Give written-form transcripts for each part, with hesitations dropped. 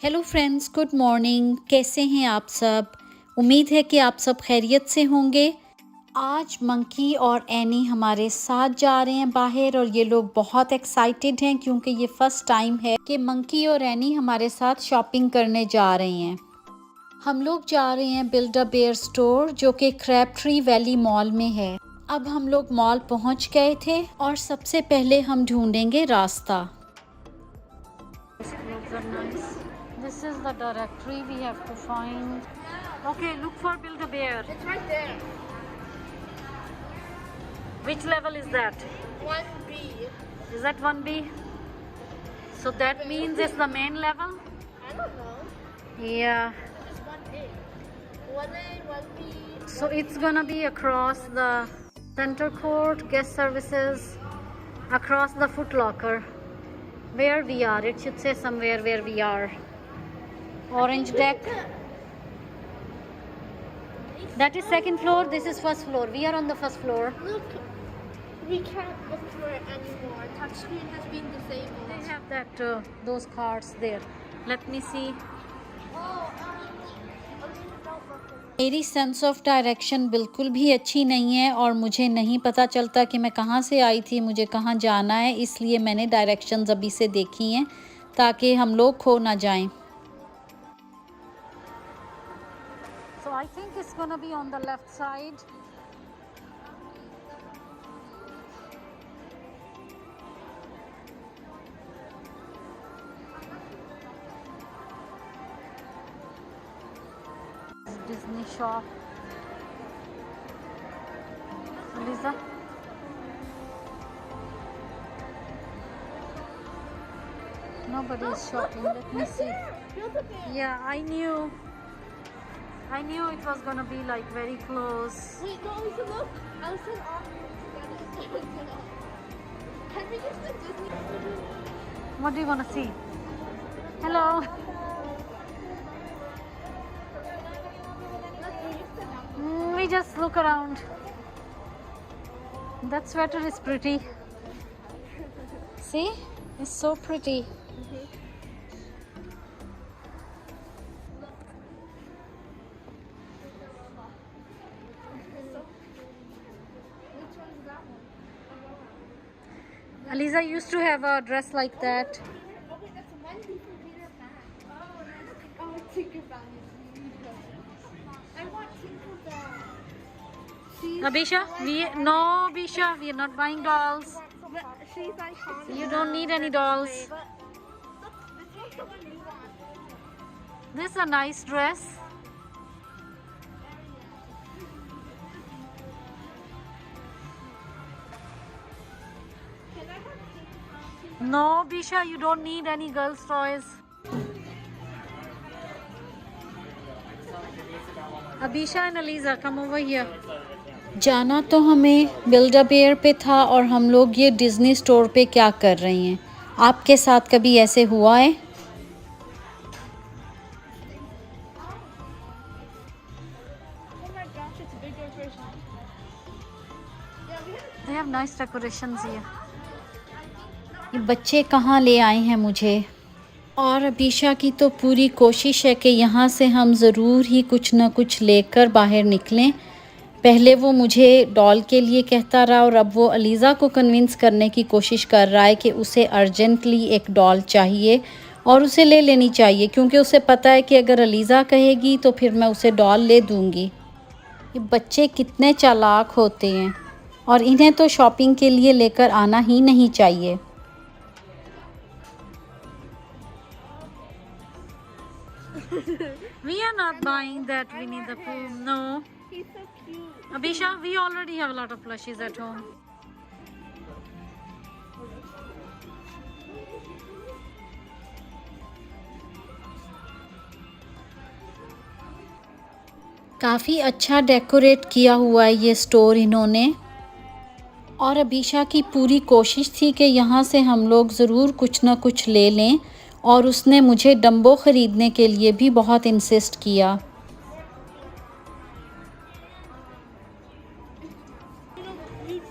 Hello friends, good morning. कैसे हैं आप सब? उम्मीद है कि आप सब खैरियत से होंगे। आज मंकी और एनी हमारे साथ जा रहे हैं बाहर और ये लोग बहुत एक्साइटेड हैं क्योंकि ये फर्स्ट टाइम है कि मंकी और एनी हमारे साथ शॉपिंग करने जा रहे हैं। हम लोग जा रहे हैं बिल्ड अ बेयर स्टोर जो कि क्रैबट्री वैली मॉल में है। अब हम लोग मॉल पहुंच गए थे और सबसे पहले हम ढूंढेंगे रास्ता। This is the directory we have to find. Okay, look for Build-A-Bear. It's right there. Which level is that? 1B. Is that 1B? So that means it's the main level? I don't know. Yeah. It's 1A. 1A, 1B. So it's gonna be across the center court, guest services, across the Foot Locker. Where we are, it should say somewhere where we are. Orange deck. That is second floor, this is first floor. We are on the first floor. Look, we can't look for it anymore. Touchscreen has been disabled. They have that those cards there. Let me see. मेरी sense of direction बिल्कुल भी अच्छी नहीं है और मुझे नहीं पता चलता कि मैं कहाँ से आई थी, मुझे कहाँ जाना है, इसलिए मैंने डायरेक्शंस अभी से देखी हैं ताकि हम लोग खो ना जाएं। So I think it's gonna be on the left side. Disney shop. Lisa. Nobody is shopping. Let me see. Yeah, I knew it was gonna be like very close. Wait, no, we can look. Alice and Aubrey together. Can we just do Disney? What do you want to see? Hello. We just look around. That sweater is pretty. See? It's so pretty. Which one's that one? Aliza used to have a dress like that. Oh wait, that's Wendy from Peter Pan. Oh, Tinkerbell is beautiful. I want Tinkerbell. Abisha, Abisha, we are not buying dolls. She's iconic. You don't need any dolls. Look, this one's the one you want. This is a nice dress. Can I have Tinkerbell? No, Bisha, you don't need any girls' toys. Abisha and Aliza, come over here. जाना तो हमें बिल्ड-अ-बेयर पे था और हम लोग ये Disney store पे क्या कर रहे हैं? आपके साथ कभी ऐसे हुआ है? Oh my gosh, it's a bigger version. Yeah, we have. They have nice decorations here. ये बच्चे कहाँ ले आए हैं मुझे? और अबीशा की तो पूरी कोशिश है कि यहाँ से हम ज़रूर ही कुछ ना कुछ लेकर बाहर निकलें। पहले वो मुझे डॉल के लिए कहता रहा और अब वो अलीज़ा को कन्विंस करने की कोशिश कर रहा है कि उसे अर्जेंटली एक डॉल चाहिए और उसे ले लेनी चाहिए क्योंकि उसे पता है कि अगर अलीज़ा कहेगी तो फिर मैं उसे डॉल ले दूँगी। ये बच्चे कितने चालाक होते हैं और इन्हें तो शॉपिंग के लिए लेकर आना ही नहीं चाहिए। We are not buying that Winnie the Pooh. No. He's so cute. Abisha, we already have a lot of plushies at home. काफ़ी अच्छा डेकोरेट किया हुआ है ये स्टोर इन्होंने और अबीशा की पूरी कोशिश थी कि यहाँ से हम लोग ज़रूर कुछ ना कुछ ले लें और उसने मुझे डम्बो ख़रीदने के लिए भी बहुत इंसिस्ट किया।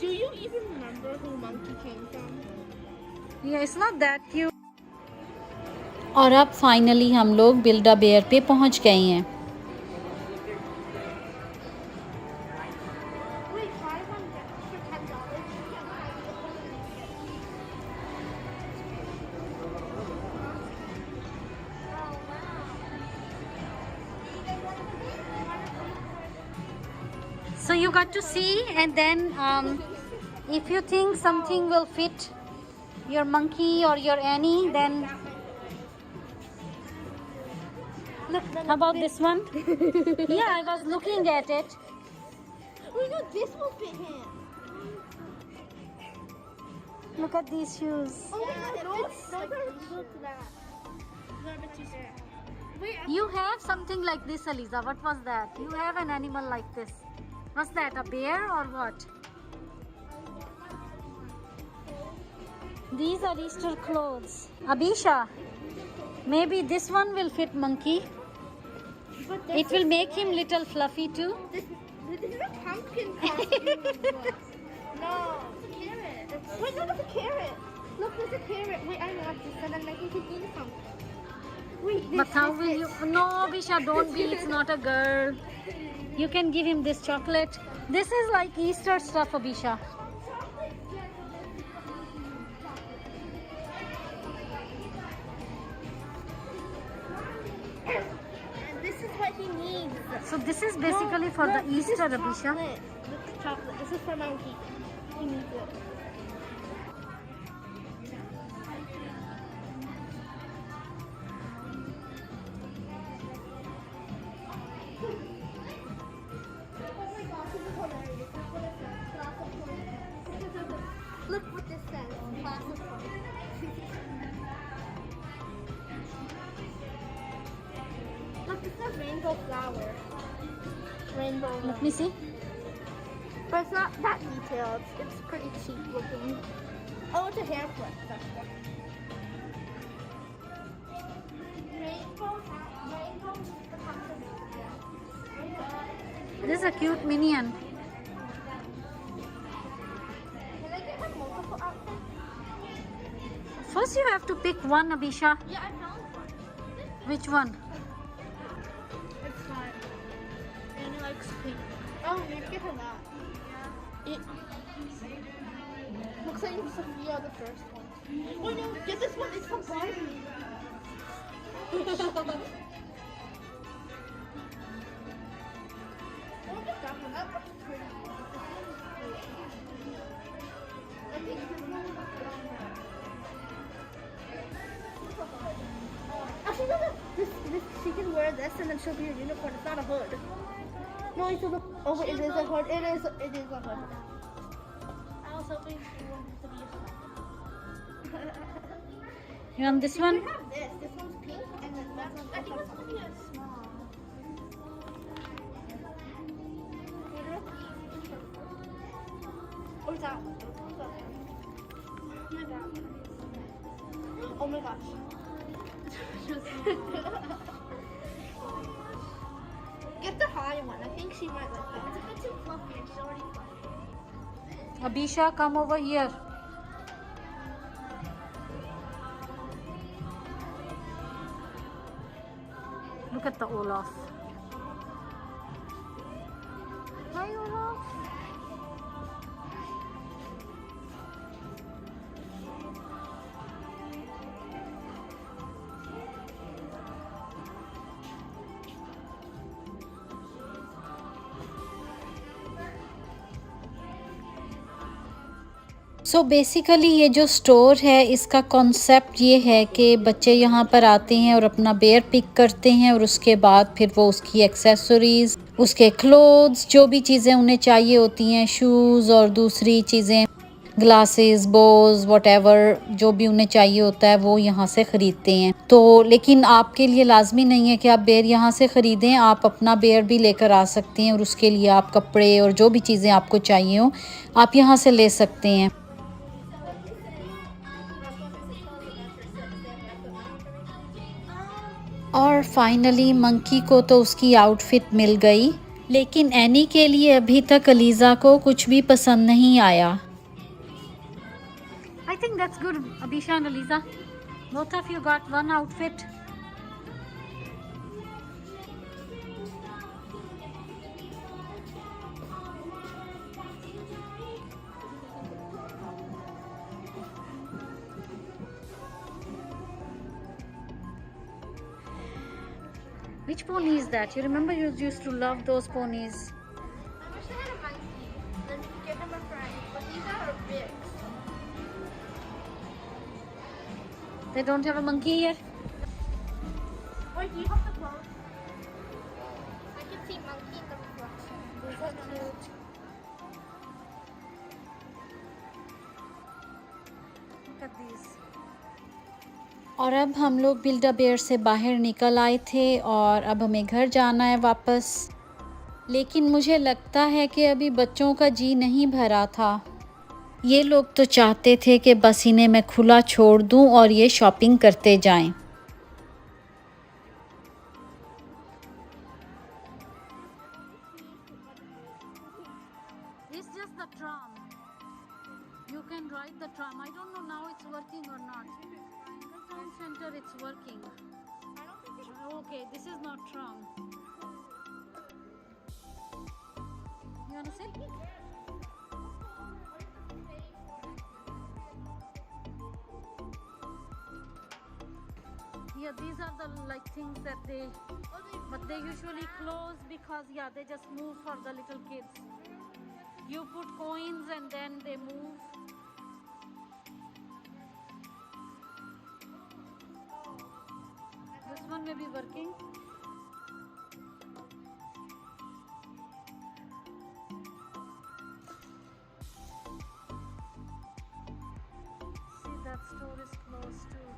Do you even remember who Monkey came from? Yeah, it's not that cute. और अब फाइनली हम लोग बिल्डा बेयर पे पहुंच गए हैं। Wait, buy one get for $10. So you got to see, and then if you think something will fit your monkey or your Annie, then Look, how about this one? Yeah, I was looking at it. Oh no, this will fit him. Look at these shoes. Oh my god, those are good to that. Those are a bit too sad. Wait, You have something like this, Aliza. What was that? You have an animal like this. Was that a bear or what? These are Easter clothes. Abisha, maybe this one will fit monkey. but It will make him little fluffy too. this is a pumpkin costume. No, it's a carrot. Wait, no, that's a carrot. Look, there's a carrot. Wait, I want this, and then I can eat something. Wait, this But how is will it. you? No, Abisha, don't be. It's not a girl. You can give him this chocolate. This is like Easter stuff, Abisha. And this is what he needs. So this is basically for the this is Easter, Abisha. chocolate. This is chocolate. This is for monkey. He needs it. Look what this says. Class of Look, this says rainbow flower. Rainbow. Let me see. But it's not that detailed. It's pretty cheap looking. Oh, it's a hair flip. That's what. Rainbow This is a cute minion. Can I get him multiple outfits? First, you have to pick one, Abisha. Yeah, I found one. Which one? It's fine. Annie likes pink. Oh, maybe get her that. It looks like Sophia, the first one. Oh no, get this one. It's from Barbie. Oh, get that one. That looks pretty. I think this one looks Actually, no, no. This, she can wear this and then she'll be a unicorn. It's not a hood. No, it's a look. Oh, wait, it is a hood. It is a hood. I was hoping she wanted to be a hood. You want this one? You have this. This one's pink and then that one's I think it's going to be a small. Or that one. That one. Oh my gosh. Get the high one. I think she might like that. It's a bit too fluffy and she's already fluffy. Abisha, come over here. Look at the Olaf. Hi, Olaf. So basically ये जो store है इसका concept ये है कि बच्चे यहाँ पर आते हैं और अपना बेयर पिक करते हैं और उसके बाद फिर वो उसकी एक्सेसरीज़, उसके क्लोथ्स, जो भी चीज़ें उन्हें चाहिए होती हैं, शूज़ और दूसरी चीज़ें, ग्लासेस, बोज, व्हाटएवर, जो भी उन्हें चाहिए होता है वो यहाँ से ख़रीदते हैं। तो लेकिन आपके लिए लाजमी नहीं है कि आप बेयर यहाँ से ख़रीदें, आप अपना बेयर भी लेकर आ सकते हैं और उसके लिए आप कपड़े और जो भी चीज़ें आपको चाहिए हो आप यहाँ से ले सकते हैं। और फाइनली मंकी को तो उसकी आउटफिट मिल गई, लेकिन एनी के लिए अभी तक अलीज़ा को कुछ भी पसंद नहीं आया। I think that's good, Abisha and Aliza. Both of you got one outfit. Which pony is that? You remember you used to love those ponies. I wish they had a monkey. Then you could give him a friend. But these are big. They don't have a monkey here? Wait, do you have the clothes? I can see monkey in the reflection. These are cute. Look at these. और अब हम लोग बिल्डा bear से बाहर निकल आए थे और अब हमें घर जाना है वापस। लेकिन मुझे लगता है कि अभी बच्चों का जी नहीं भरा था। ये लोग तो चाहते थे कि बस इन्हें मैं खुला छोड़ दूं और ये शॉपिंग करते जाएं। It's just the tram. You can ride the tram. I don't know now it's working or not. Town center it's working. Okay, this is not tram. You wanna sit? Yeah, these are the like things that but they usually close because they just move for the little kids. You put coins and then they move. This one may be working. See, that store is closed too.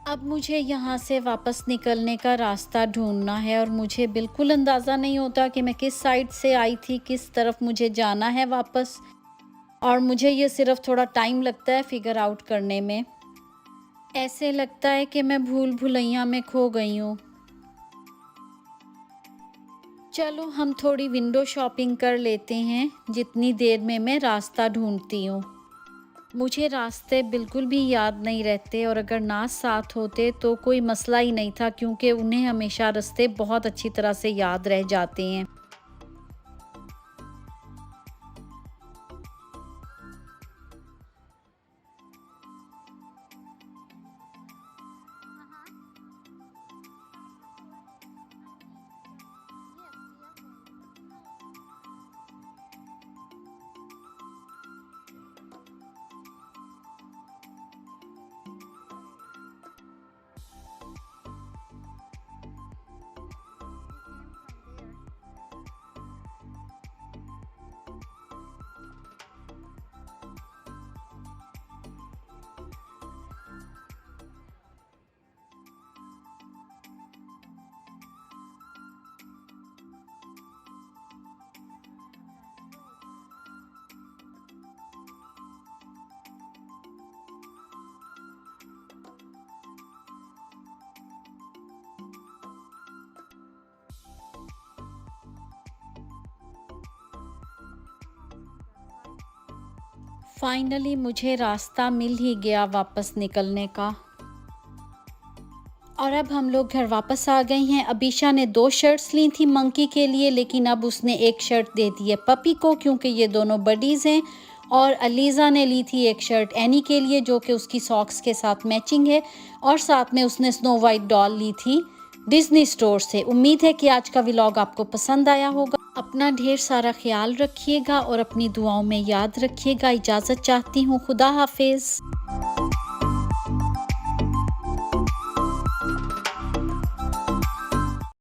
अब मुझे यहाँ से वापस निकलने का रास्ता ढूंढना है और मुझे बिल्कुल अंदाज़ा नहीं होता कि मैं किस साइड से आई थी, किस तरफ मुझे जाना है वापस। और मुझे ये सिर्फ थोड़ा टाइम लगता है फिगर आउट करने में। ऐसे लगता है कि मैं भूल भुलैया में खो गई हूँ। चलो हम थोड़ी विंडो शॉपिंग कर लेते हैं जितनी देर में मैं रास्ता ढूंढती हूँ। मुझे रास्ते बिल्कुल भी याद नहीं रहते और अगर नाज साथ होते तो कोई मसला ही नहीं था क्योंकि उन्हें हमेशा रास्ते बहुत अच्छी तरह से याद रह जाते हैं। फाइनली मुझे रास्ता मिल ही गया वापस निकलने का। और अब हम लोग घर वापस आ गए हैं। अबीशा ने 2 शर्ट्स ली थी मंकी के लिए, लेकिन अब उसने एक शर्ट दे दी है पपी को क्योंकि ये दोनों बडीज़ हैं। और अलीज़ा ने ली थी एक शर्ट एनी के लिए जो कि उसकी सॉक्स के साथ मैचिंग है। और साथ में उसने स्नो वाइट डॉल ली थी डिज्नी स्टोर से। उम्मीद है कि आज का व्लॉग आपको पसंद आया होगा। अपना ढेर सारा ख्याल रखिएगा और अपनी दुआओं में याद रखिएगा। इजाज़त चाहती हूँ। खुदा हाफिज़।